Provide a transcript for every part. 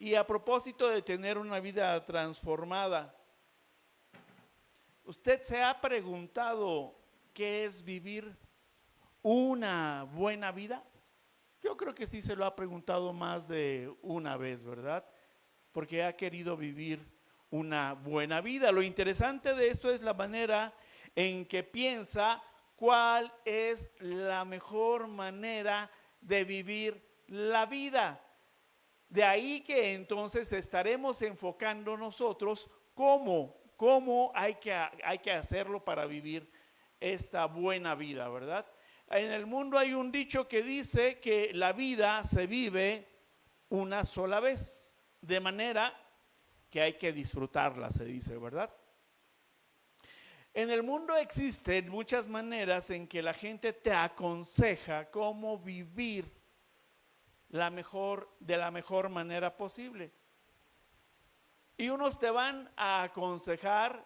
Y a propósito de tener una vida transformada, ¿usted se ha preguntado qué es vivir una buena vida? Yo creo que sí se lo ha preguntado más de una vez, ¿verdad? Porque ha querido vivir una buena vida. Lo interesante de esto es la manera en que piensa cuál es la mejor manera de vivir la vida. De ahí que entonces estaremos enfocando nosotros cómo hay que hacerlo para vivir esta buena vida, ¿verdad? En el mundo hay un dicho que dice que la vida se vive una sola vez, de manera que hay que disfrutarla, se dice, ¿verdad? En el mundo existen muchas maneras en que la gente te aconseja cómo vivir de la mejor manera posible. Y unos te van a aconsejar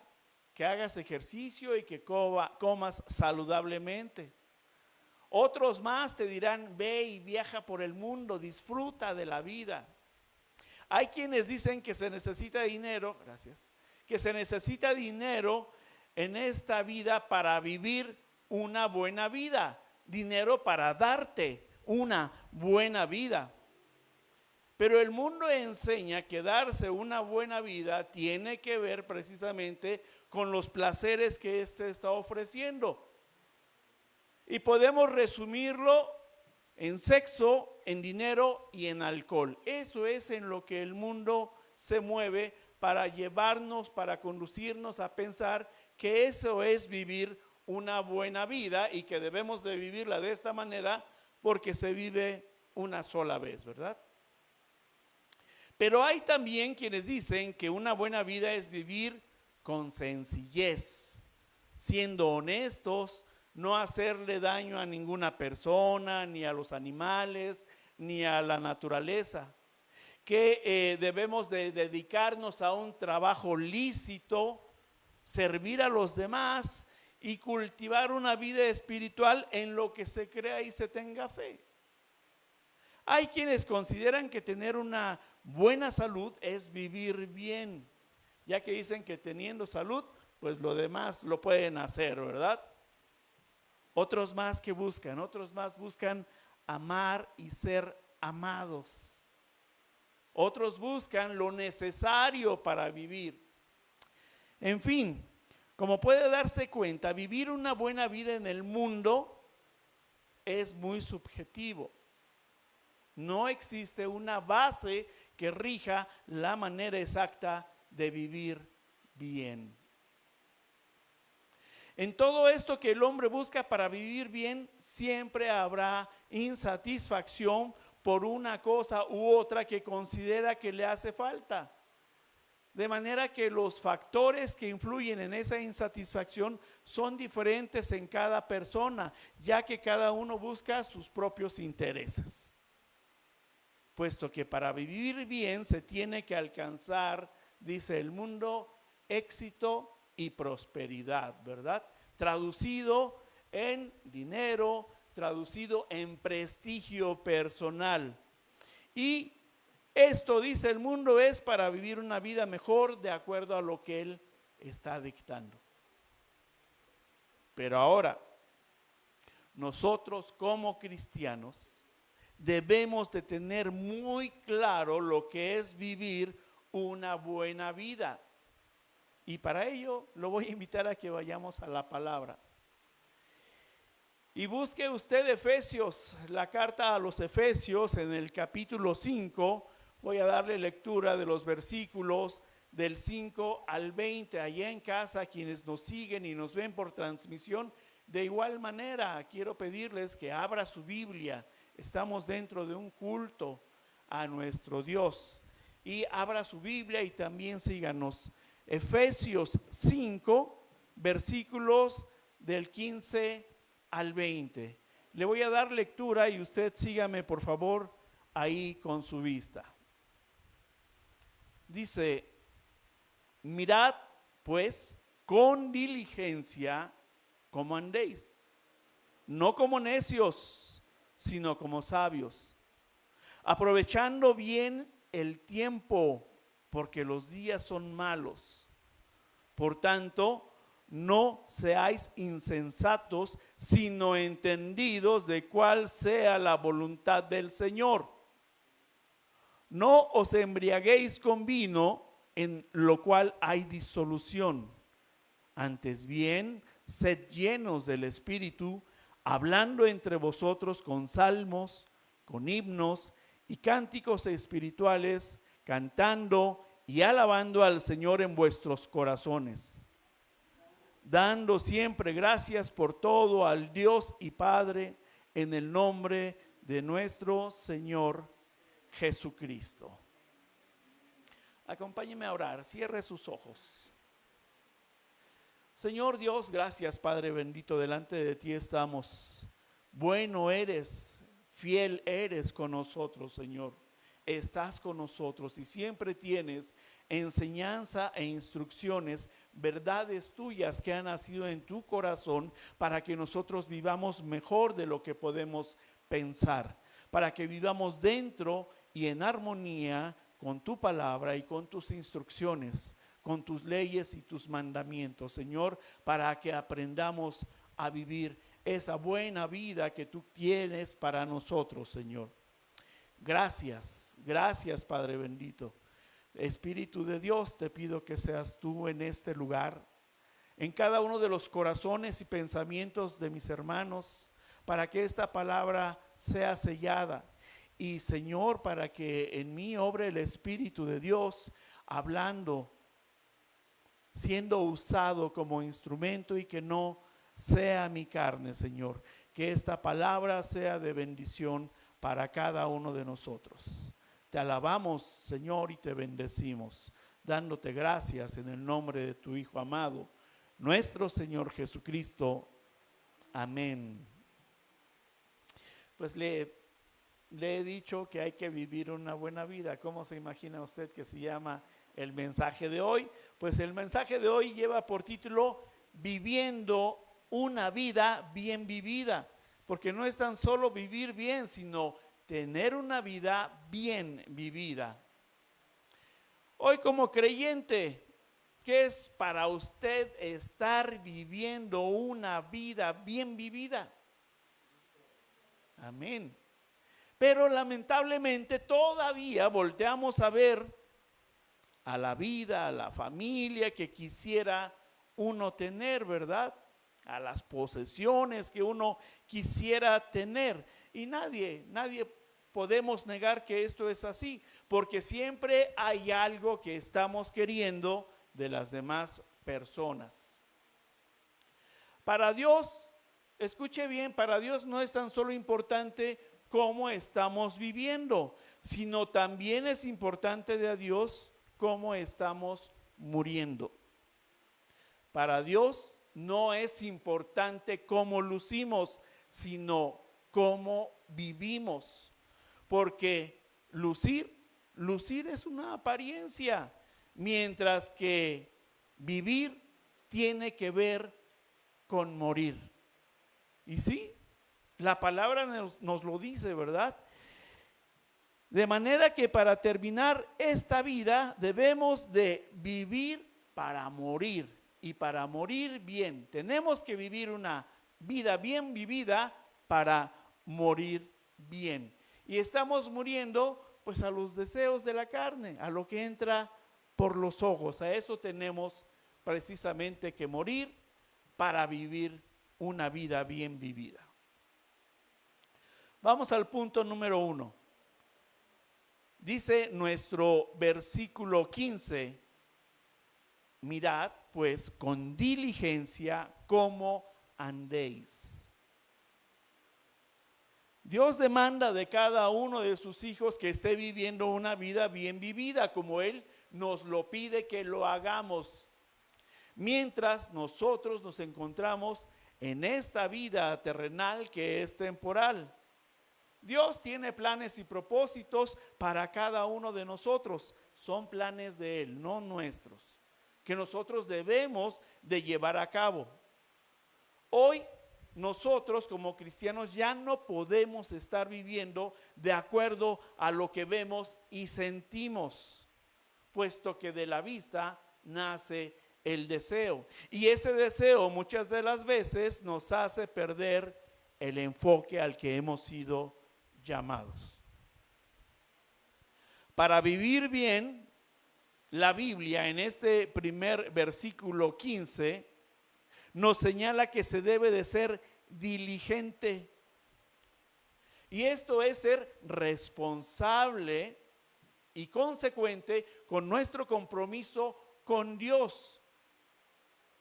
que hagas ejercicio y que comas saludablemente. Otros más te dirán, ve y viaja por el mundo, disfruta de la vida. Hay quienes dicen que se necesita dinero, gracias, que se necesita dinero en esta vida para vivir una buena vida, dinero para darte una buena vida. Pero el mundo enseña que darse una buena vida tiene que ver precisamente con los placeres que éste está ofreciendo. Y podemos resumirlo en sexo, en dinero y en alcohol. Eso es en lo que el mundo se mueve para llevarnos, para conducirnos a pensar que eso es vivir una buena vida y que debemos de vivirla de esta manera porque se vive una sola vez, ¿verdad? Pero hay también quienes dicen que una buena vida es vivir con sencillez, siendo honestos, no hacerle daño a ninguna persona, ni a los animales, ni a la naturaleza, que debemos de dedicarnos a un trabajo lícito, servir a los demás y cultivar una vida espiritual en lo que se crea y se tenga fe. Hay quienes consideran que tener una buena salud es vivir bien, ya que dicen que teniendo salud, pues lo demás lo pueden hacer, ¿verdad? Otros más buscan amar y ser amados. Otros buscan lo necesario para vivir. En fin, como puede darse cuenta, vivir una buena vida en el mundo es muy subjetivo. No existe una base que rija la manera exacta de vivir bien. En todo esto que el hombre busca para vivir bien, siempre habrá insatisfacción por una cosa u otra que considera que le hace falta. De manera que los factores que influyen en esa insatisfacción son diferentes en cada persona, ya que cada uno busca sus propios intereses. Puesto que para vivir bien se tiene que alcanzar, dice el mundo, éxito y prosperidad, ¿verdad? Traducido en dinero, traducido en prestigio personal. Y esto, dice el mundo, es para vivir una vida mejor de acuerdo a lo que él está dictando. Pero ahora, nosotros como cristianos debemos de tener muy claro lo que es vivir una buena vida. Y para ello lo voy a invitar a que vayamos a la palabra. Y busque usted Efesios, la carta a los Efesios en el capítulo 5. Voy a darle lectura de los versículos del 5 al 20. Allá en casa, quienes nos siguen y nos ven por transmisión, de igual manera quiero pedirles que abra su Biblia. Estamos dentro de un culto a nuestro Dios. Y abra su Biblia y también síganos. Efesios 5, versículos del 15 al 20. Le voy a dar lectura y usted sígame por favor ahí con su vista. Dice, mirad pues con diligencia cómo andéis, no como necios, sino como sabios, aprovechando bien el tiempo, porque los días son malos. Por tanto, no seáis insensatos, sino entendidos de cuál sea la voluntad del Señor. No os embriaguéis con vino, en lo cual hay disolución. Antes bien, sed llenos del Espíritu, hablando entre vosotros con salmos, con himnos y cánticos espirituales, cantando y alabando al Señor en vuestros corazones, dando siempre gracias por todo al Dios y Padre, en el nombre de nuestro Señor Jesucristo. Acompáñeme a orar, cierre sus ojos. Señor Dios, gracias Padre bendito, delante de ti estamos. Bueno eres, fiel eres con nosotros, Señor. Estás con nosotros y siempre tienes enseñanza e instrucciones, verdades tuyas que han nacido en tu corazón para que nosotros vivamos mejor de lo que podemos pensar, para que vivamos dentro y en armonía con tu palabra y con tus instrucciones, con tus leyes y tus mandamientos, Señor, para que aprendamos a vivir esa buena vida que tú tienes para nosotros, Señor. Gracias, gracias Padre bendito. Espíritu de Dios, te pido que seas tú en este lugar, en cada uno de los corazones y pensamientos de mis hermanos, para que esta palabra sea sellada. Y Señor, para que en mí obre el Espíritu de Dios, hablando, siendo usado como instrumento, y que no sea mi carne, Señor. Que esta palabra sea de bendición para cada uno de nosotros. Te alabamos, Señor, y te bendecimos, dándote gracias en el nombre de tu Hijo amado, nuestro Señor Jesucristo. Amén. Pues le he dicho que hay que vivir una buena vida. ¿Cómo se imagina usted que se llama el mensaje de hoy? Pues el mensaje de hoy lleva por título Viviendo una vida bien vivida, porque no es tan solo vivir bien, sino tener una vida bien vivida. Hoy como creyente, ¿qué es para usted estar viviendo una vida bien vivida? Amén. Pero lamentablemente todavía volteamos a ver a la vida, a la familia que quisiera uno tener, ¿verdad? A las posesiones que uno quisiera tener. Y nadie podemos negar que esto es así, porque siempre hay algo que estamos queriendo de las demás personas. Para Dios, escuche bien, para Dios no es tan solo importante cómo estamos viviendo, sino también es importante de Dios cómo estamos muriendo. Para Dios no es importante cómo lucimos, sino cómo vivimos, porque lucir es una apariencia, mientras que vivir tiene que ver con morir. Y sí, la palabra nos lo dice, ¿verdad? De manera que para terminar esta vida debemos de vivir para morir, y para morir bien. Tenemos que vivir una vida bien vivida para morir bien. Y estamos muriendo pues a los deseos de la carne, a lo que entra por los ojos. A eso tenemos precisamente que morir para vivir una vida bien vivida. Vamos al punto número 1. Dice nuestro versículo 15: mirad pues con diligencia cómo andéis. Dios demanda de cada uno de sus hijos que esté viviendo una vida bien vivida, como Él nos lo pide que lo hagamos, mientras nosotros nos encontramos en esta vida terrenal que es temporal. Dios tiene planes y propósitos para cada uno de nosotros. Son planes de Él, no nuestros, que nosotros debemos de llevar a cabo. Hoy nosotros como cristianos ya no podemos estar viviendo de acuerdo a lo que vemos y sentimos, puesto que de la vista nace el deseo. Y ese deseo muchas de las veces nos hace perder el enfoque al que hemos sido llamados. Para vivir bien, la Biblia en este primer versículo 15 nos señala que se debe de ser diligente. Y esto es ser responsable y consecuente con nuestro compromiso con Dios.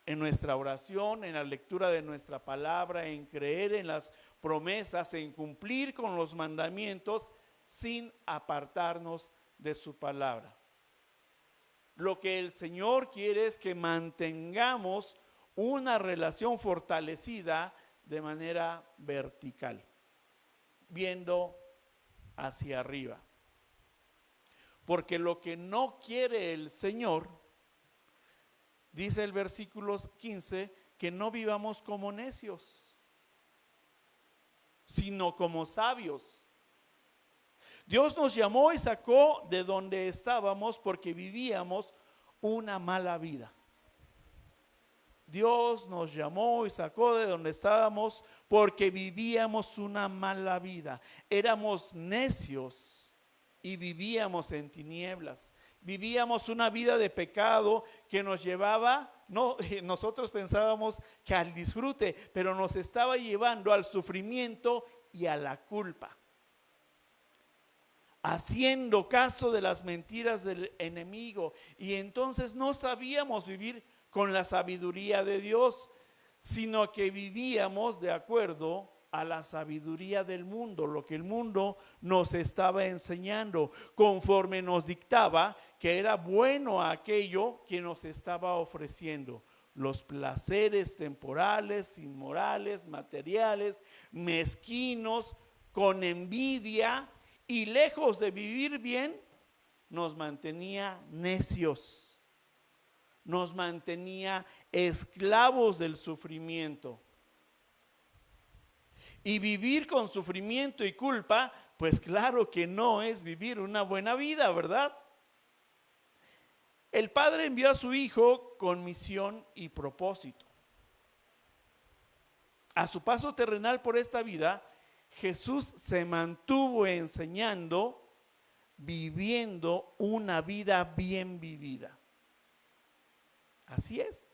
En nuestra oración, en la lectura de nuestra palabra, en creer en las promesas, en cumplir con los mandamientos sin apartarnos de su palabra. Lo que el Señor quiere es que mantengamos una relación fortalecida de manera vertical, viendo hacia arriba. Porque lo que no quiere el Señor, dice el versículo 15, que no vivamos como necios, sino como sabios. Dios nos llamó y sacó de donde estábamos porque vivíamos una mala vida. Dios nos llamó y sacó de donde estábamos porque vivíamos una mala vida. Éramos necios y vivíamos en tinieblas. Vivíamos una vida de pecado que nos llevaba, nosotros pensábamos que al disfrute, pero nos estaba llevando al sufrimiento y a la culpa. Haciendo caso de las mentiras del enemigo, y entonces no sabíamos vivir con la sabiduría de Dios, sino que vivíamos de acuerdo a la sabiduría del mundo, lo que el mundo nos estaba enseñando, conforme nos dictaba que era bueno aquello que nos estaba ofreciendo. Los placeres temporales, inmorales, materiales, mezquinos, con envidia, y lejos de vivir bien, nos mantenía necios. Nos mantenía esclavos del sufrimiento. Y vivir con sufrimiento y culpa, pues claro que no es vivir una buena vida, ¿verdad? El Padre envió a su Hijo con misión y propósito. A su paso terrenal por esta vida, Jesús se mantuvo enseñando, viviendo una vida bien vivida. Así es.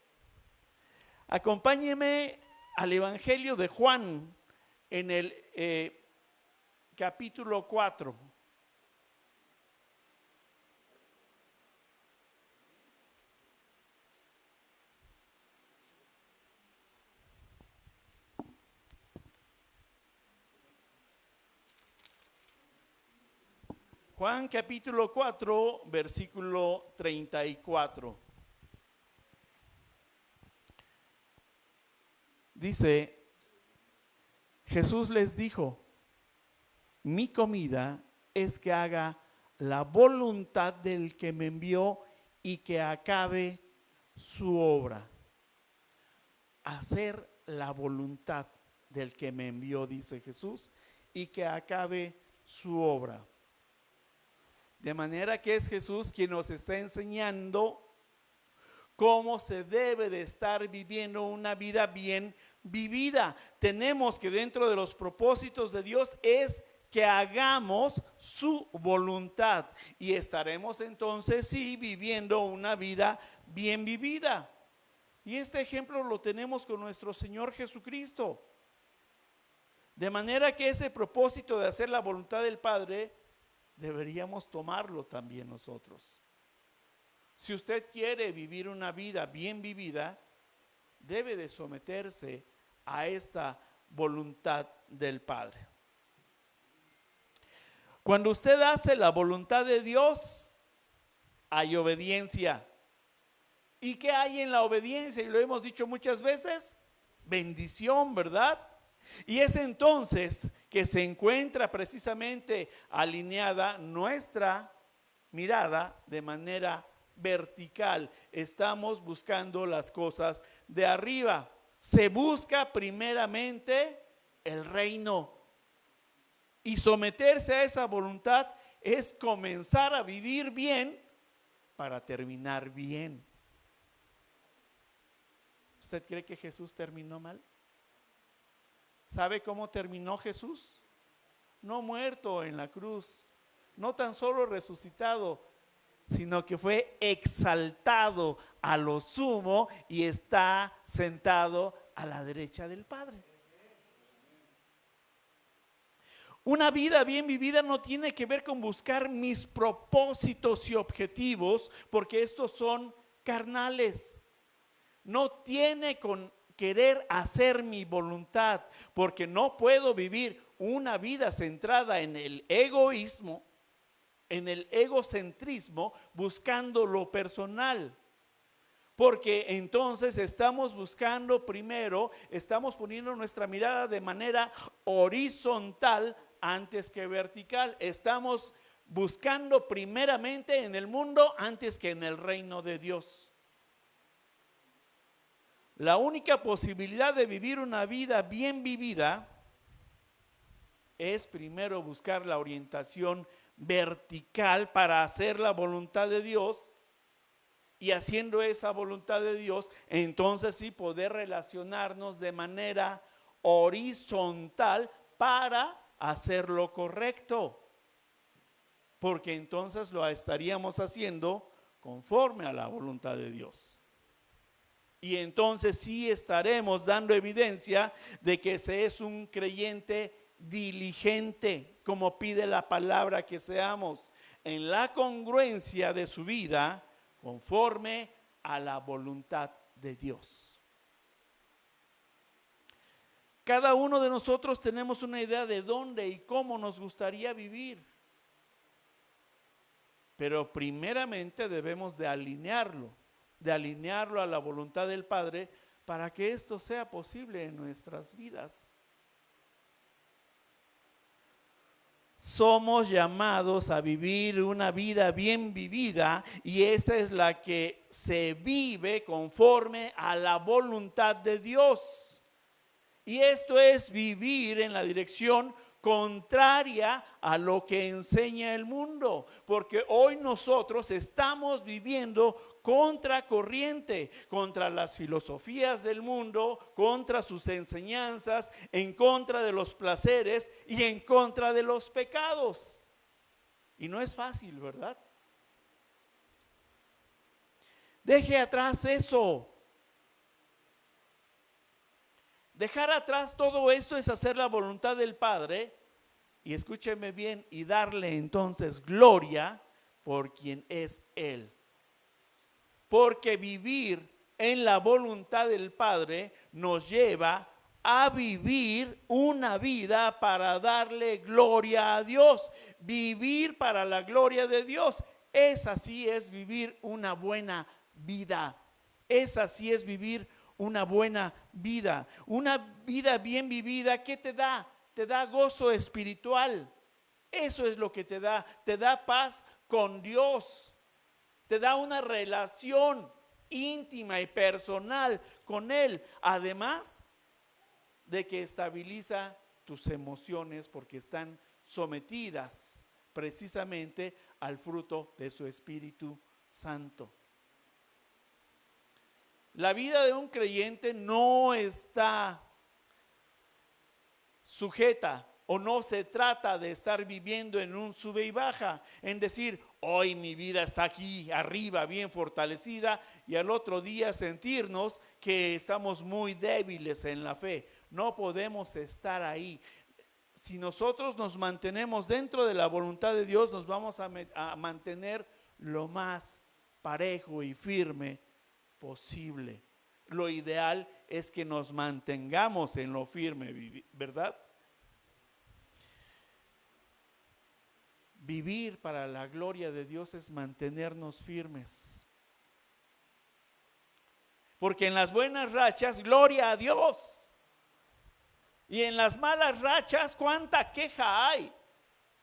Acompáñeme al Evangelio de Juan en el capítulo 4. Juan capítulo 4, versículo 34. Dice, Jesús les dijo, mi comida es que haga la voluntad del que me envió y que acabe su obra. Hacer la voluntad del que me envió, dice Jesús, y que acabe su obra. De manera que es Jesús quien nos está enseñando cómo se debe de estar viviendo una vida bien vivida. Tenemos que dentro de los propósitos de Dios es que hagamos su voluntad y estaremos entonces sí viviendo una vida bien vivida. Y este ejemplo lo tenemos con nuestro Señor Jesucristo. De manera que ese propósito de hacer la voluntad del Padre deberíamos tomarlo también nosotros. Si usted quiere vivir una vida bien vivida, debe de someterse a esta voluntad del Padre. Cuando usted hace la voluntad de Dios, hay obediencia. ¿Y qué hay en la obediencia? Y lo hemos dicho muchas veces, bendición, ¿verdad? Y es entonces que se encuentra precisamente alineada nuestra mirada de manera vertical. Estamos buscando las cosas de arriba. se busca primeramente el reino. Y someterse a esa voluntad es comenzar a vivir bien para terminar bien. ¿Usted cree que Jesús terminó mal? ¿Sabe cómo terminó Jesús? No muerto en la cruz, no tan solo resucitado, sino que fue exaltado a lo sumo y está sentado a la derecha del Padre. Una vida bien vivida no tiene que ver con buscar mis propósitos y objetivos, porque estos son carnales. No tiene con querer hacer mi voluntad, porque no puedo vivir una vida centrada en el egoísmo, en el egocentrismo, buscando lo personal. Porque entonces estamos buscando primero, estamos poniendo nuestra mirada de manera horizontal antes que vertical. Estamos buscando primeramente en el mundo antes que en el reino de Dios. La única posibilidad de vivir una vida bien vivida es primero buscar la orientación vertical para hacer la voluntad de Dios, y haciendo esa voluntad de Dios, entonces sí poder relacionarnos de manera horizontal para hacer lo correcto, porque entonces lo estaríamos haciendo conforme a la voluntad de Dios. Y entonces sí estaremos dando evidencia de que ese es un creyente diligente, como pide la palabra que seamos, en la congruencia de su vida conforme a la voluntad de Dios. Cada uno de nosotros tenemos una idea de dónde y cómo nos gustaría vivir, pero primeramente debemos de alinearlo a la voluntad del Padre para que esto sea posible en nuestras vidas. Somos llamados a vivir una vida bien vivida, y esa es la que se vive conforme a la voluntad de Dios. Y esto es vivir en la dirección contraria a lo que enseña el mundo, porque hoy nosotros estamos viviendo contra corriente, contra las filosofías del mundo, contra sus enseñanzas, en contra de los placeres y en contra de los pecados. Y no es fácil, ¿verdad? Deje atrás eso. Dejar atrás todo esto es hacer la voluntad del Padre, y escúcheme bien, y darle entonces gloria por quien es Él. Porque vivir en la voluntad del Padre nos lleva a vivir una vida para darle gloria a Dios. Vivir para la gloria de Dios, esa sí es vivir una buena vida. Esa sí es vivir una buena vida. Una vida bien vivida, ¿qué te da? Te da gozo espiritual. Eso es lo que te da paz con Dios. Te da una relación íntima y personal con Él, además de que estabiliza tus emociones porque están sometidas precisamente al fruto de su Espíritu Santo. La vida de un creyente no está sujeta, o no se trata de estar viviendo en un sube y baja, en decir, hoy mi vida está aquí arriba bien fortalecida, y al otro día sentirnos que estamos muy débiles en la fe. No podemos estar ahí. Si nosotros nos mantenemos dentro de la voluntad de Dios, nos vamos a mantener lo más parejo y firme posible. Lo ideal es que nos mantengamos en lo firme, ¿verdad? Vivir para la gloria de Dios es mantenernos firmes. Porque en las buenas rachas, gloria a Dios. Y en las malas rachas, ¿cuánta queja hay?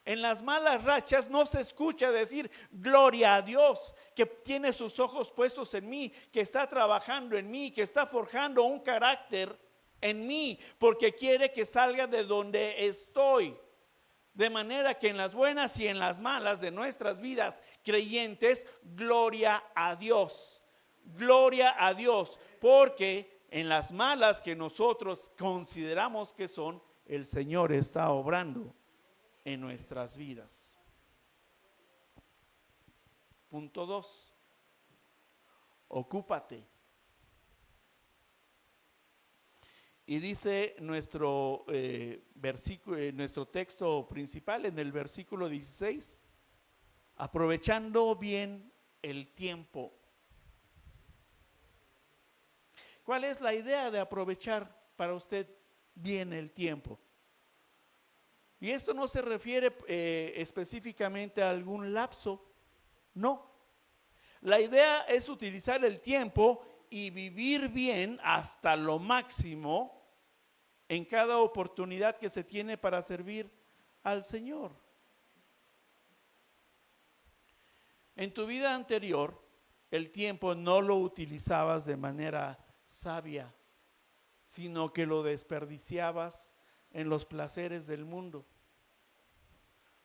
En las malas rachas no se escucha decir gloria a Dios, que tiene sus ojos puestos en mí, que está trabajando en mí, que está forjando un carácter en mí, porque quiere que salga de donde estoy. De manera que en las buenas y en las malas de nuestras vidas creyentes, gloria a Dios. Gloria a Dios, porque en las malas que nosotros consideramos que son, el Señor está obrando en nuestras vidas. Punto 2. Ocúpate. Y dice nuestro versículo, nuestro texto principal en el versículo 16, aprovechando bien el tiempo. ¿Cuál es la idea de aprovechar para usted bien el tiempo? Y esto no se refiere específicamente a algún lapso, no. La idea es utilizar el tiempo y vivir bien hasta lo máximo en cada oportunidad que se tiene para servir al Señor. En tu vida anterior, el tiempo no lo utilizabas de manera sabia, sino que lo desperdiciabas en los placeres del mundo.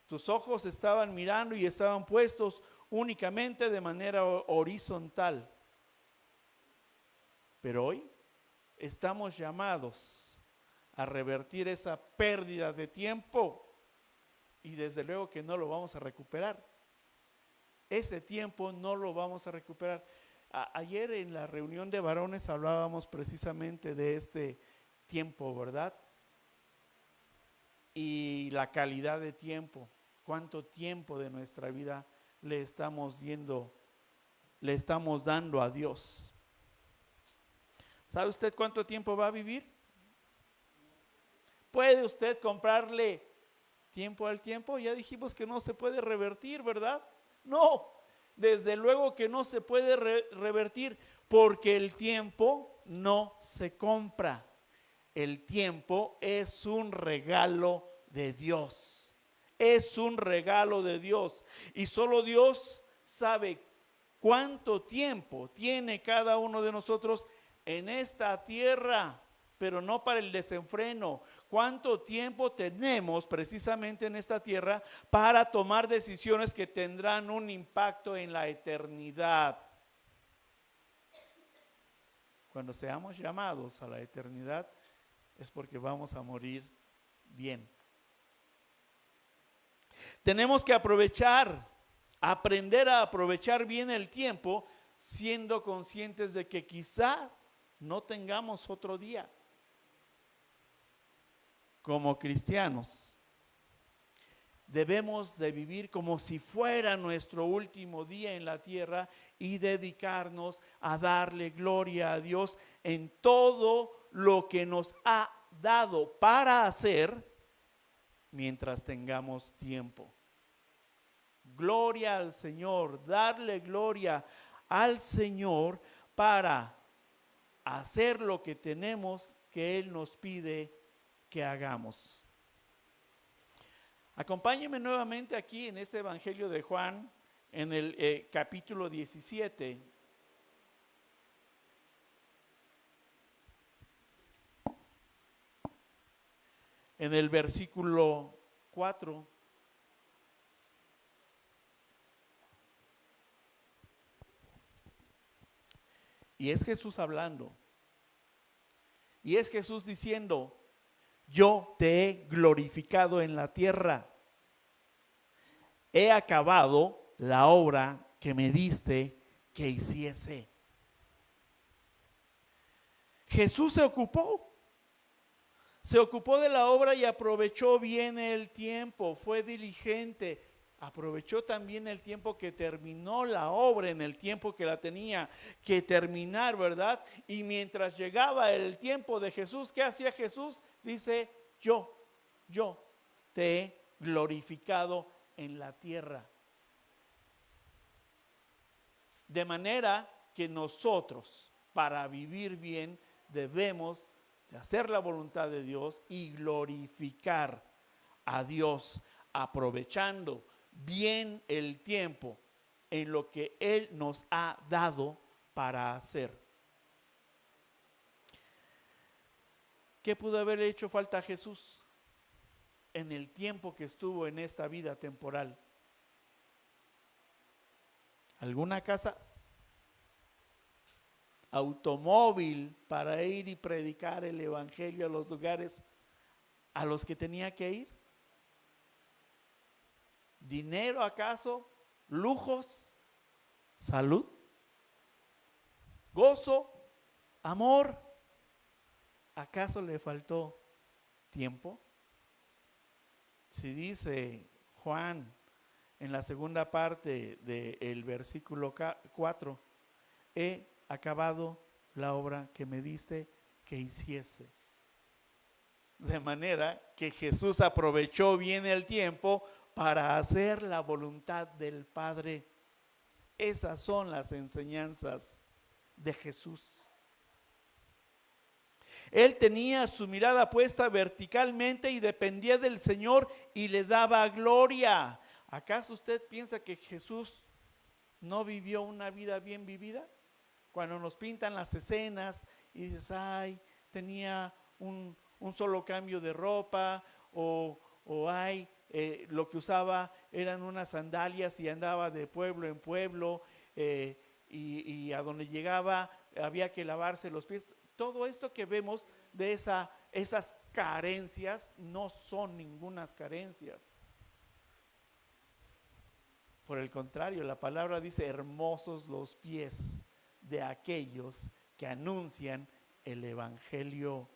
Tus ojos estaban mirando y estaban puestos únicamente de manera horizontal. Pero hoy estamos llamados a revertir esa pérdida de tiempo y desde luego que no lo vamos a recuperar. Ese tiempo no lo vamos a recuperar. Ayer en la reunión de varones hablábamos precisamente de este tiempo, ¿verdad? Y la calidad de tiempo. ¿Cuánto tiempo de nuestra vida le estamos dando a Dios? ¿Sabe usted cuánto tiempo va a vivir? ¿Puede usted comprarle tiempo al tiempo? Ya dijimos que no se puede revertir, ¿verdad? No, desde luego que no se puede revertir, porque el tiempo no se compra. El tiempo es un regalo de Dios. Es un regalo de Dios. Y solo Dios sabe cuánto tiempo tiene cada uno de nosotros en esta tierra, pero no para el desenfreno. ¿Cuánto tiempo tenemos precisamente en esta tierra para tomar decisiones que tendrán un impacto en la eternidad? Cuando seamos llamados a la eternidad es porque vamos a morir bien. Tenemos que aprender a aprovechar bien el tiempo, siendo conscientes de que quizás no tengamos otro día. Como cristianos, debemos de vivir como si fuera nuestro último día en la tierra y dedicarnos a darle gloria a Dios en todo lo que nos ha dado para hacer mientras tengamos tiempo. Gloria al Señor, darle gloria al Señor para hacer lo que tenemos que Él nos pide que hagamos. Acompáñenme nuevamente aquí en este Evangelio de Juan, en el capítulo 17. En el versículo 4. Y es Jesús hablando. Y es Jesús diciendo: yo te he glorificado en la tierra. He acabado la obra que me diste que hiciese. Jesús se ocupó de la obra y aprovechó bien el tiempo, fue diligente. Aprovechó también el tiempo que terminó la obra, en el tiempo que la tenía que terminar, ¿verdad? Y mientras llegaba el tiempo de Jesús, ¿qué hacía Jesús? Dice: yo te he glorificado en la tierra. De manera que nosotros, para vivir bien, debemos de hacer la voluntad de Dios y glorificar a Dios, aprovechando bien el tiempo en lo que Él nos ha dado para hacer. ¿Qué pudo haber hecho falta a Jesús en el tiempo que estuvo en esta vida temporal? ¿Alguna casa? ¿Automóvil para ir y predicar el evangelio a los lugares a los que tenía que ir? ¿Dinero acaso? ¿Lujos? ¿Salud? ¿Gozo? ¿Amor? ¿Acaso le faltó tiempo? Si dice Juan en la segunda parte del versículo 4, he acabado la obra que me diste que hiciese. De manera que Jesús aprovechó bien el tiempo para hacer la voluntad del Padre. Esas son las enseñanzas de Jesús. Él tenía su mirada puesta verticalmente y dependía del Señor y le daba gloria. ¿Acaso usted piensa que Jesús no vivió una vida bien vivida? Cuando nos pintan las escenas y dices, ay, tenía un solo cambio de ropa, o ay, lo que usaba eran unas sandalias y andaba de pueblo en pueblo, y a donde llegaba había que lavarse los pies. Todo esto que vemos de esas carencias no son ningunas carencias. Por el contrario, la palabra dice, hermosos los pies de aquellos que anuncian el evangelio.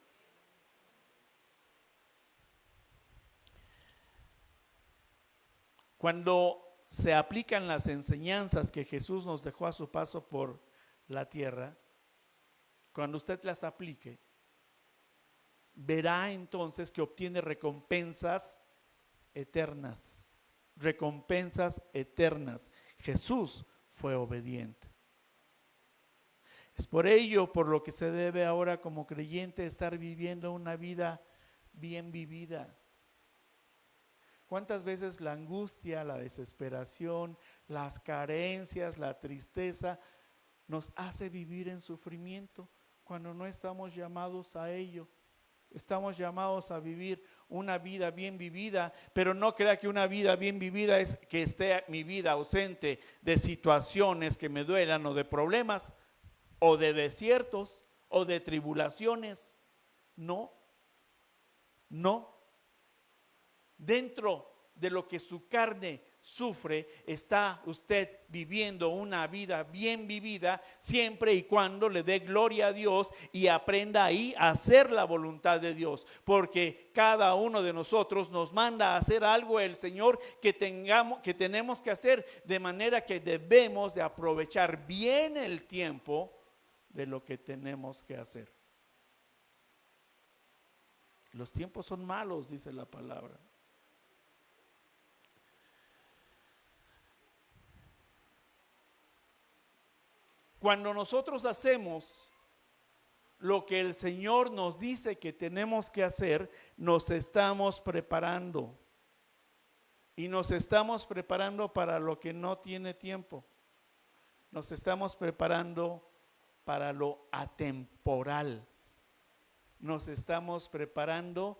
Cuando se aplican las enseñanzas que Jesús nos dejó a su paso por la tierra, cuando usted las aplique, verá entonces que obtiene recompensas eternas. Recompensas eternas. Jesús fue obediente. Es por ello por lo que se debe ahora como creyente estar viviendo una vida bien vivida. ¿Cuántas veces la angustia, la desesperación, las carencias, la tristeza nos hace vivir en sufrimiento cuando no estamos llamados a ello? Estamos llamados a vivir una vida bien vivida, pero no crea que una vida bien vivida es que esté mi vida ausente de situaciones que me duelan o de problemas o de desiertos o de tribulaciones. No, no. Dentro de lo que su carne sufre, está usted viviendo una vida bien vivida, siempre y cuando le dé gloria a Dios y aprenda ahí a hacer la voluntad de Dios, porque cada uno de nosotros nos manda a hacer algo el Señor que tenemos que hacer, de manera que debemos de aprovechar bien el tiempo de lo que tenemos que hacer. Los tiempos son malos, dice la palabra. Cuando nosotros hacemos lo que el Señor nos dice que tenemos que hacer, nos estamos preparando. Y nos estamos preparando para lo que no tiene tiempo. Nos estamos preparando para lo atemporal. Nos estamos preparando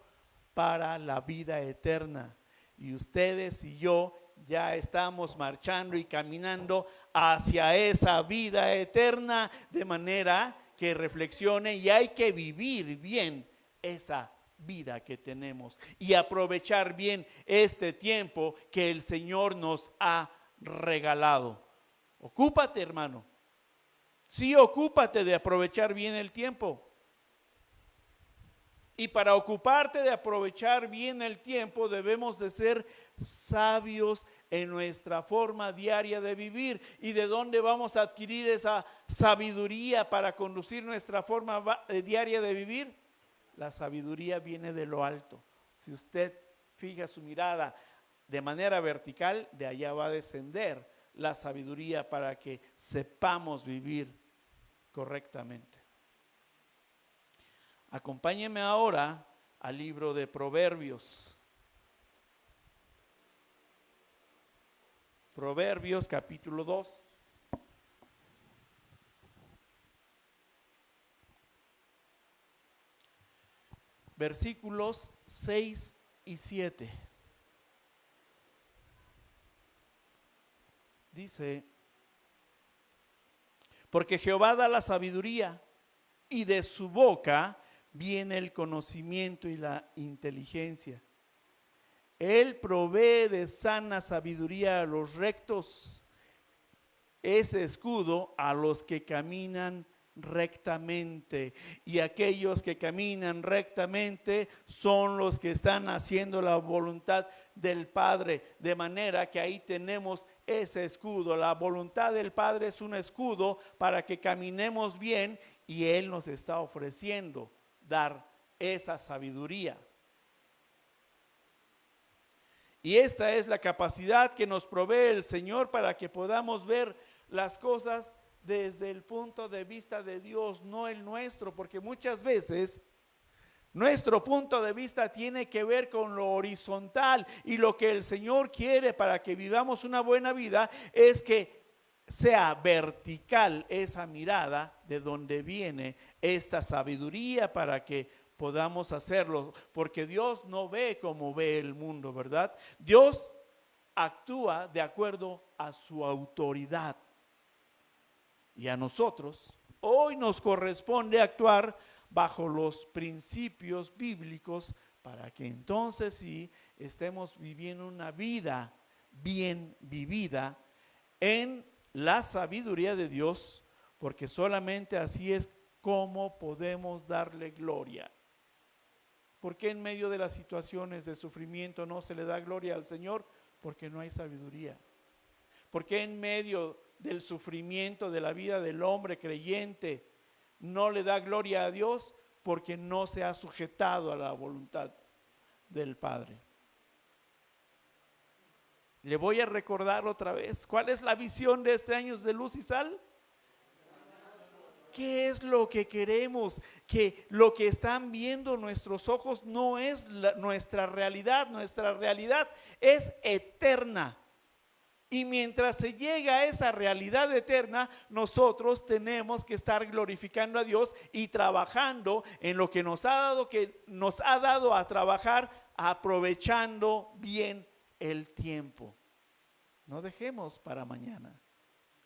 para la vida eterna. Y ustedes y yo ya estamos marchando y caminando hacia esa vida eterna, de manera que reflexione, y hay que vivir bien esa vida que tenemos y aprovechar bien este tiempo que el Señor nos ha regalado. Ocúpate, hermano. Sí, ocúpate de aprovechar bien el tiempo. Y para ocuparte de aprovechar bien el tiempo, debemos de ser sabios en nuestra forma diaria de vivir. ¿Y de dónde vamos a adquirir esa sabiduría para conducir nuestra forma diaria de vivir? La sabiduría viene de lo alto. Si usted fija su mirada de manera vertical, de allá va a descender la sabiduría para que sepamos vivir correctamente. Acompáñeme ahora al libro de Proverbios. Proverbios capítulo 2. Versículos 6 y 7. Dice: porque Jehová da la sabiduría, y de su boca viene el conocimiento y la inteligencia. Él provee de sana sabiduría a los rectos, es escudo a los que caminan rectamente. Y aquellos que caminan rectamente son los que están haciendo la voluntad del Padre, de manera que ahí tenemos ese escudo. La voluntad del Padre es un escudo para que caminemos bien, y Él nos está ofreciendo dar esa sabiduría. Y esta es la capacidad que nos provee el Señor para que podamos ver las cosas desde el punto de vista de Dios, no el nuestro, porque muchas veces nuestro punto de vista tiene que ver con lo horizontal, y lo que el Señor quiere para que vivamos una buena vida es que sea vertical esa mirada de donde viene esta sabiduría para que podamos hacerlo, porque Dios no ve como ve el mundo, ¿verdad? Dios actúa de acuerdo a su autoridad, y a nosotros hoy nos corresponde actuar bajo los principios bíblicos para que entonces sí estemos viviendo una vida bien vivida en la sabiduría de Dios, porque solamente así es como podemos darle gloria. ¿Por qué en medio de las situaciones de sufrimiento no se le da gloria al Señor? Porque no hay sabiduría. ¿Por qué en medio del sufrimiento de la vida del hombre creyente no le da gloria a Dios? Porque no se ha sujetado a la voluntad del Padre. Le voy a recordar otra vez, ¿cuál es la visión de este Años de Luz y Sal? ¿Qué es lo que queremos? Que lo que están viendo nuestros ojos no es nuestra realidad es eterna. Y mientras se llega a esa realidad eterna, nosotros tenemos que estar glorificando a Dios y trabajando en lo que nos ha dado a trabajar, aprovechando bien el tiempo. No dejemos para mañana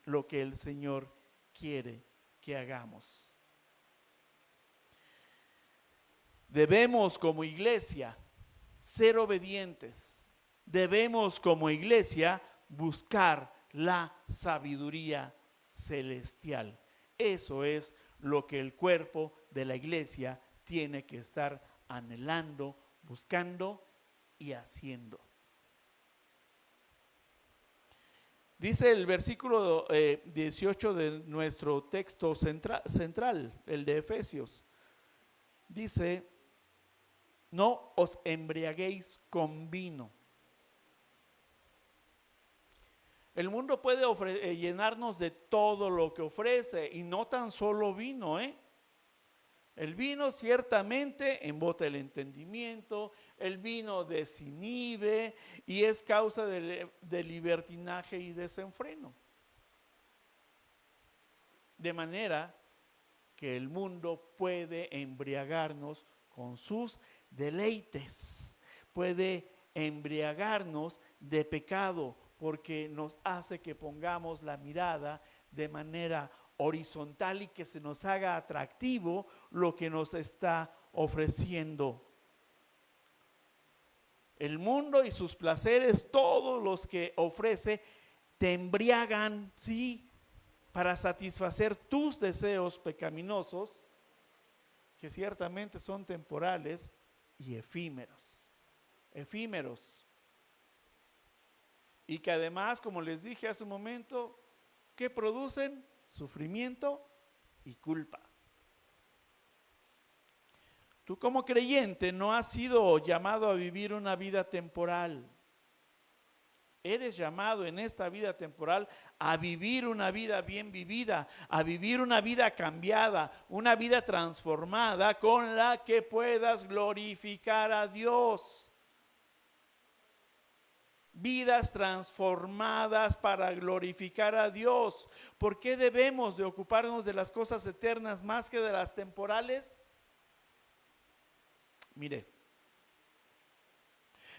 lo que el Señor quiere que hagamos. Debemos como iglesia ser obedientes. Debemos como iglesia buscar la sabiduría celestial. Eso es lo que el cuerpo de la iglesia tiene que estar anhelando, buscando y haciendo. Dice el versículo 18 de nuestro texto central, el de Efesios. Dice: no os embriaguéis con vino. El mundo puede llenarnos de todo lo que ofrece, y no tan solo vino, El vino ciertamente embota el entendimiento, el vino desinhibe y es causa de libertinaje y desenfreno. De manera que el mundo puede embriagarnos con sus deleites, puede embriagarnos de pecado, porque nos hace que pongamos la mirada de manera horizontal y que se nos haga atractivo lo que nos está ofreciendo. El mundo y sus placeres, todos los que ofrece, te embriagan, sí, para satisfacer tus deseos pecaminosos, que ciertamente son temporales y efímeros. Y que además, como les dije hace un momento, ¿qué producen? Sufrimiento y culpa. Tú como creyente no has sido llamado a vivir una vida temporal. Eres llamado en esta vida temporal a vivir una vida bien vivida, a vivir una vida cambiada, una vida transformada con la que puedas glorificar a Dios. vidas transformadas para glorificar a Dios. ¿Por qué debemos de ocuparnos de las cosas eternas más que de las temporales? Mire,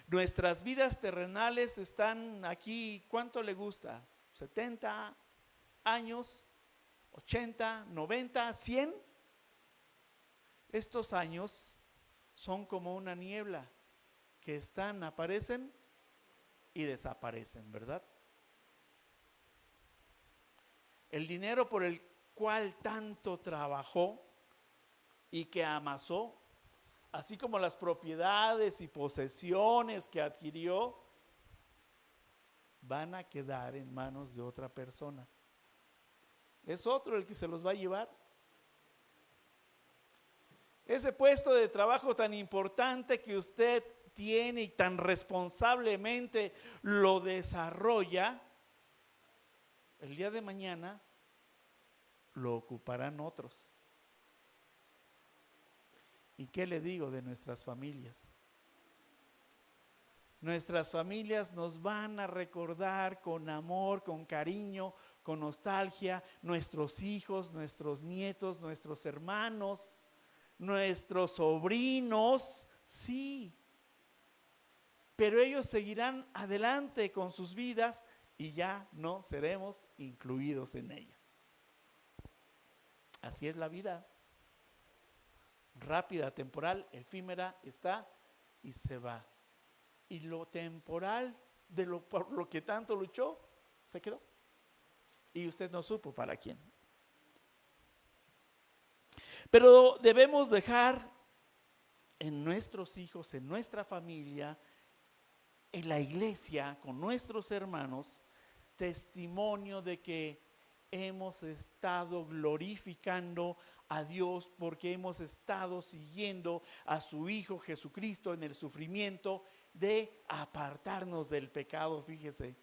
nuestras vidas terrenales están aquí, ¿cuánto le gusta? ¿70 años? ¿80? ¿90? ¿100? Estos años son como una niebla que aparecen y desaparecen, ¿verdad? El dinero por el cual tanto trabajó y que amasó, así como las propiedades y posesiones que adquirió, van a quedar en manos de otra persona. Es otro el que se los va a llevar. Ese puesto de trabajo tan importante que usted tiene y tan responsablemente lo desarrolla, el día de mañana lo ocuparán otros. ¿Y qué le digo de nuestras familias? Nuestras familias nos van a recordar con amor, con cariño, con nostalgia, nuestros hijos, nuestros nietos, nuestros hermanos, nuestros sobrinos, sí. Pero ellos seguirán adelante con sus vidas y ya no seremos incluidos en ellas. Así es la vida. Rápida, temporal, efímera, está y se va. Y lo temporal, por lo que tanto luchó, se quedó. Y usted no supo para quién. Pero debemos dejar en nuestros hijos, en nuestra familia, en la iglesia, con nuestros hermanos, testimonio de que hemos estado glorificando a Dios porque hemos estado siguiendo a su Hijo Jesucristo en el sufrimiento de apartarnos del pecado. Fíjese,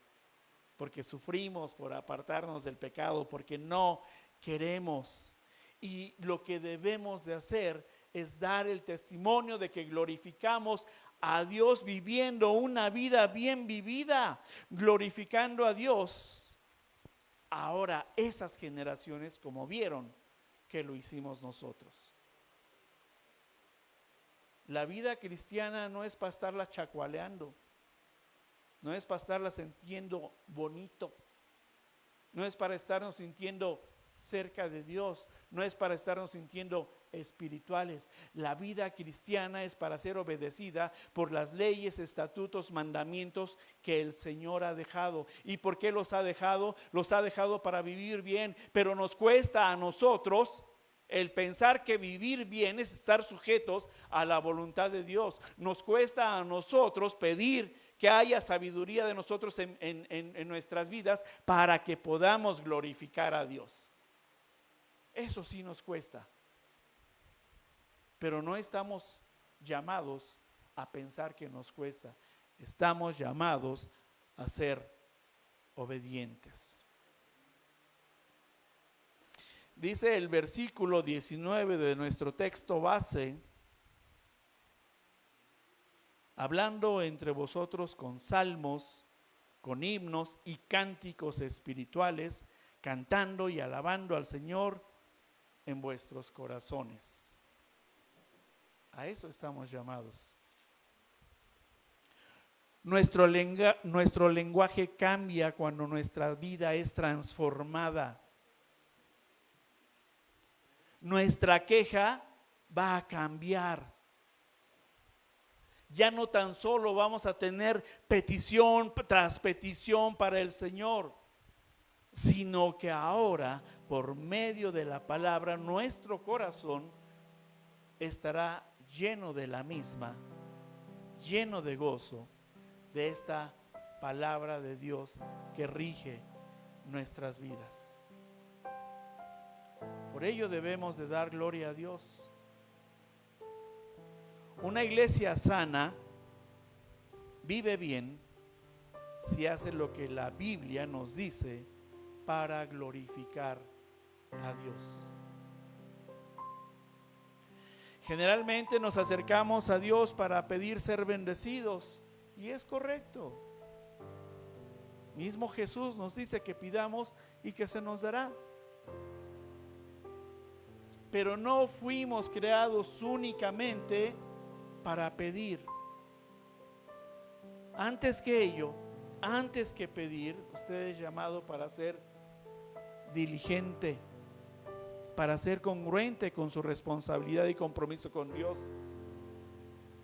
porque sufrimos por apartarnos del pecado, porque no queremos. Y lo que debemos de hacer es dar el testimonio de que glorificamos a Dios viviendo una vida bien vivida, glorificando a Dios. Ahora esas generaciones, como vieron que lo hicimos nosotros. La vida cristiana no es para estarla chacualeando, no es para estarla sintiendo bonito, no es para estarnos sintiendo cerca de Dios, no es para estarnos sintiendo espirituales. La vida cristiana es para ser obedecida por las leyes, estatutos, mandamientos que el Señor ha dejado. ¿Y por qué los ha dejado? Los ha dejado para vivir bien, pero nos cuesta a nosotros el pensar que vivir bien es estar sujetos a la voluntad de Dios. Nos cuesta a nosotros pedir que haya sabiduría de nosotros en nuestras vidas para que podamos glorificar a Dios. Eso sí nos cuesta. Pero no estamos llamados a pensar que nos cuesta. Estamos llamados a ser obedientes. Dice el versículo 19 de nuestro texto base: hablando entre vosotros con salmos, con himnos y cánticos espirituales, cantando y alabando al Señor en vuestros corazones. A eso estamos llamados. Nuestro lenguaje cambia cuando nuestra vida es transformada. Nuestra queja va a cambiar. Ya no tan solo vamos a tener petición tras petición para el Señor, sino que ahora, por medio de la palabra, nuestro corazón estará lleno de la misma, lleno de gozo de esta palabra de Dios que rige nuestras vidas. Por ello debemos de dar gloria a Dios. Una iglesia sana vive bien si hace lo que la Biblia nos dice para glorificar a Dios. Generalmente nos acercamos a Dios para pedir ser bendecidos, y es correcto. Mismo Jesús nos dice que pidamos y que se nos dará. Pero no fuimos creados únicamente para pedir. Antes que ello, antes que pedir, usted es llamado para ser diligente, para ser congruente con su responsabilidad y compromiso con Dios.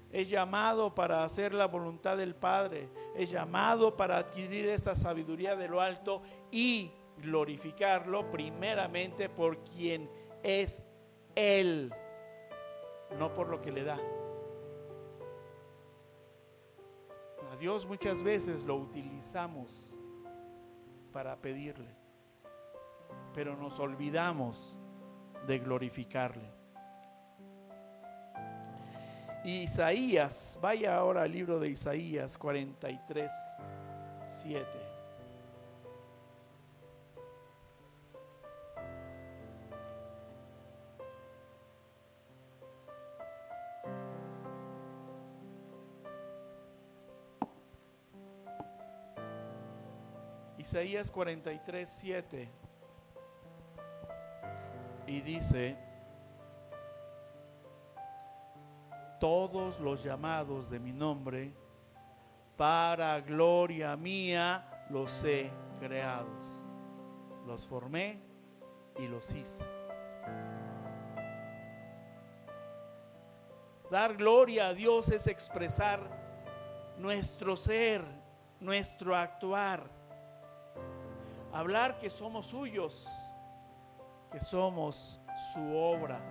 Es llamado para hacer la voluntad del Padre. Es llamado para adquirir esa sabiduría de lo alto y glorificarlo primeramente por quien es Él, no por lo que le da. A Dios muchas veces lo utilizamos para pedirle, pero nos olvidamos de glorificarle. Isaías, vaya ahora al libro de Isaías 43, 7. Isaías 43, 7. Y dice: todos los llamados de mi nombre, para gloria mía los he creados. Los formé y los hice. Dar gloria a Dios es expresar nuestro ser, nuestro actuar. Hablar que somos suyos, que somos su obra.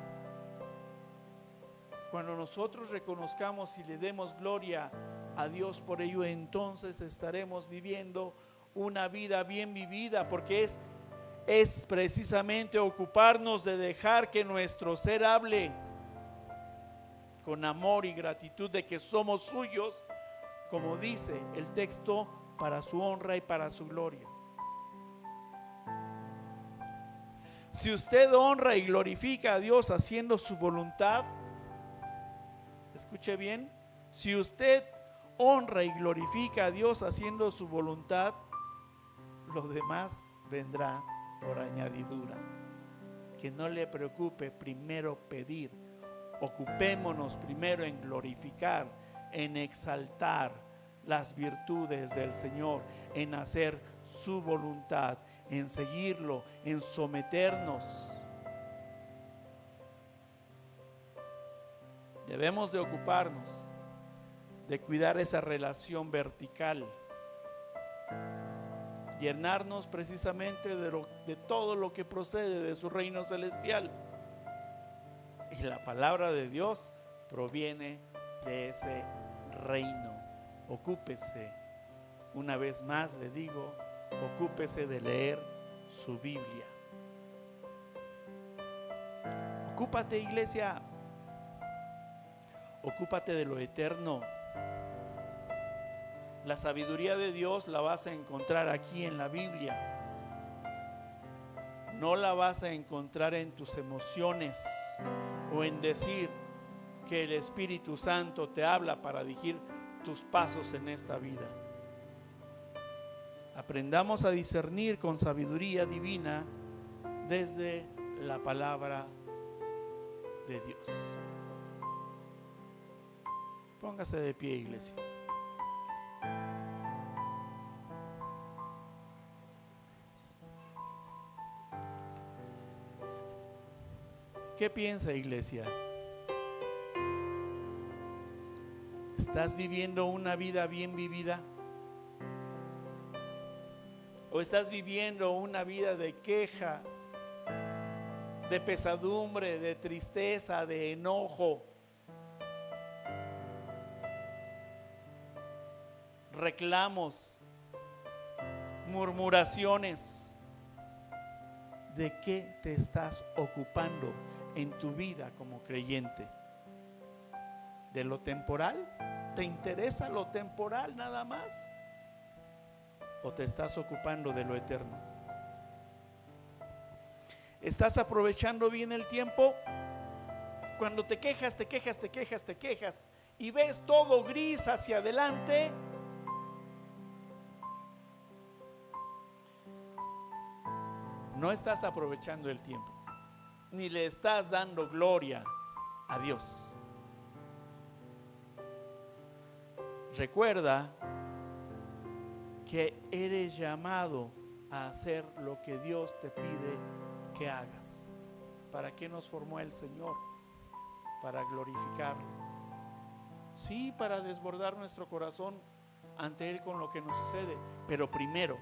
Cuando nosotros reconozcamos y le demos gloria a Dios por ello, entonces estaremos viviendo una vida bien vivida, porque es precisamente ocuparnos de dejar que nuestro ser hable con amor y gratitud de que somos suyos, como dice el texto, para su honra y para su gloria. Si usted honra y glorifica a Dios haciendo su voluntad, escuche bien, si usted honra y glorifica a Dios haciendo su voluntad, lo demás vendrá por añadidura. Que no le preocupe primero pedir, ocupémonos primero en glorificar, en exaltar las virtudes del Señor, en hacer su voluntad, en seguirlo, en someternos. Debemos de ocuparnos de cuidar esa relación vertical, llenarnos precisamente de todo lo que procede de su reino celestial. Y la palabra de Dios proviene de ese reino. Ocúpese, una vez más le digo, ocúpese de leer su Biblia. Ocúpate, iglesia. Ocúpate de lo eterno. La sabiduría de Dios la vas a encontrar aquí en la Biblia. No la vas a encontrar en tus emociones o en decir que el Espíritu Santo te habla para dirigir tus pasos en esta vida. Aprendamos a discernir con sabiduría divina desde la palabra de Dios. Póngase de pie, iglesia. ¿Qué piensa, iglesia? ¿Estás viviendo una vida bien vivida? ¿O estás viviendo una vida de queja, de pesadumbre, de tristeza, de enojo, reclamos, murmuraciones? ¿De qué te estás ocupando en tu vida como creyente? ¿De lo temporal? ¿Te interesa lo temporal nada más? ¿O te estás ocupando de lo eterno? ¿Estás aprovechando bien el tiempo? Cuando te quejas y ves todo gris hacia adelante, no estás aprovechando el tiempo, ni le estás dando gloria a Dios. Recuerda que eres llamado a hacer lo que Dios te pide que hagas. ¿Para qué nos formó el Señor? Para glorificarlo. Sí, para desbordar nuestro corazón ante Él con lo que nos sucede, pero primero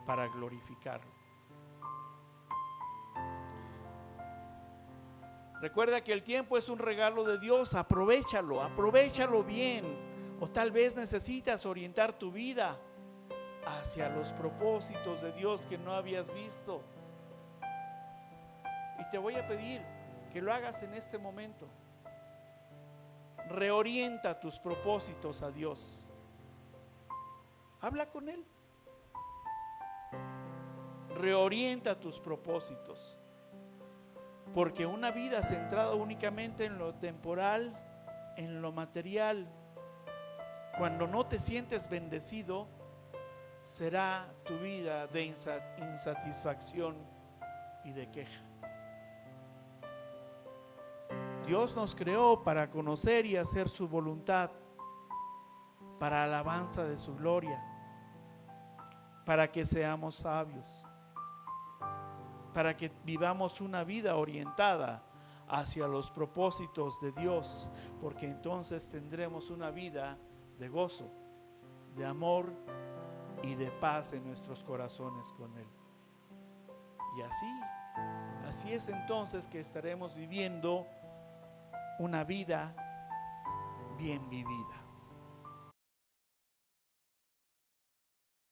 para glorificarlo. Recuerda que el tiempo es un regalo de Dios, aprovechalo bien. O tal vez necesitas orientar tu vida hacia los propósitos de Dios que no habías visto. Y te voy a pedir que lo hagas en este momento. Reorienta tus propósitos a Dios. Habla con Él. Reorienta tus propósitos. Porque una vida centrada únicamente en lo temporal, en lo material, cuando no te sientes bendecido, será tu vida de insatisfacción y de queja. Dios nos creó para conocer y hacer su voluntad, para alabanza de su gloria, para que seamos sabios, para que vivamos una vida orientada hacia los propósitos de Dios, porque entonces tendremos una vida de gozo, de amor y de paz en nuestros corazones con Él. Y así es entonces que estaremos viviendo una vida bien vivida.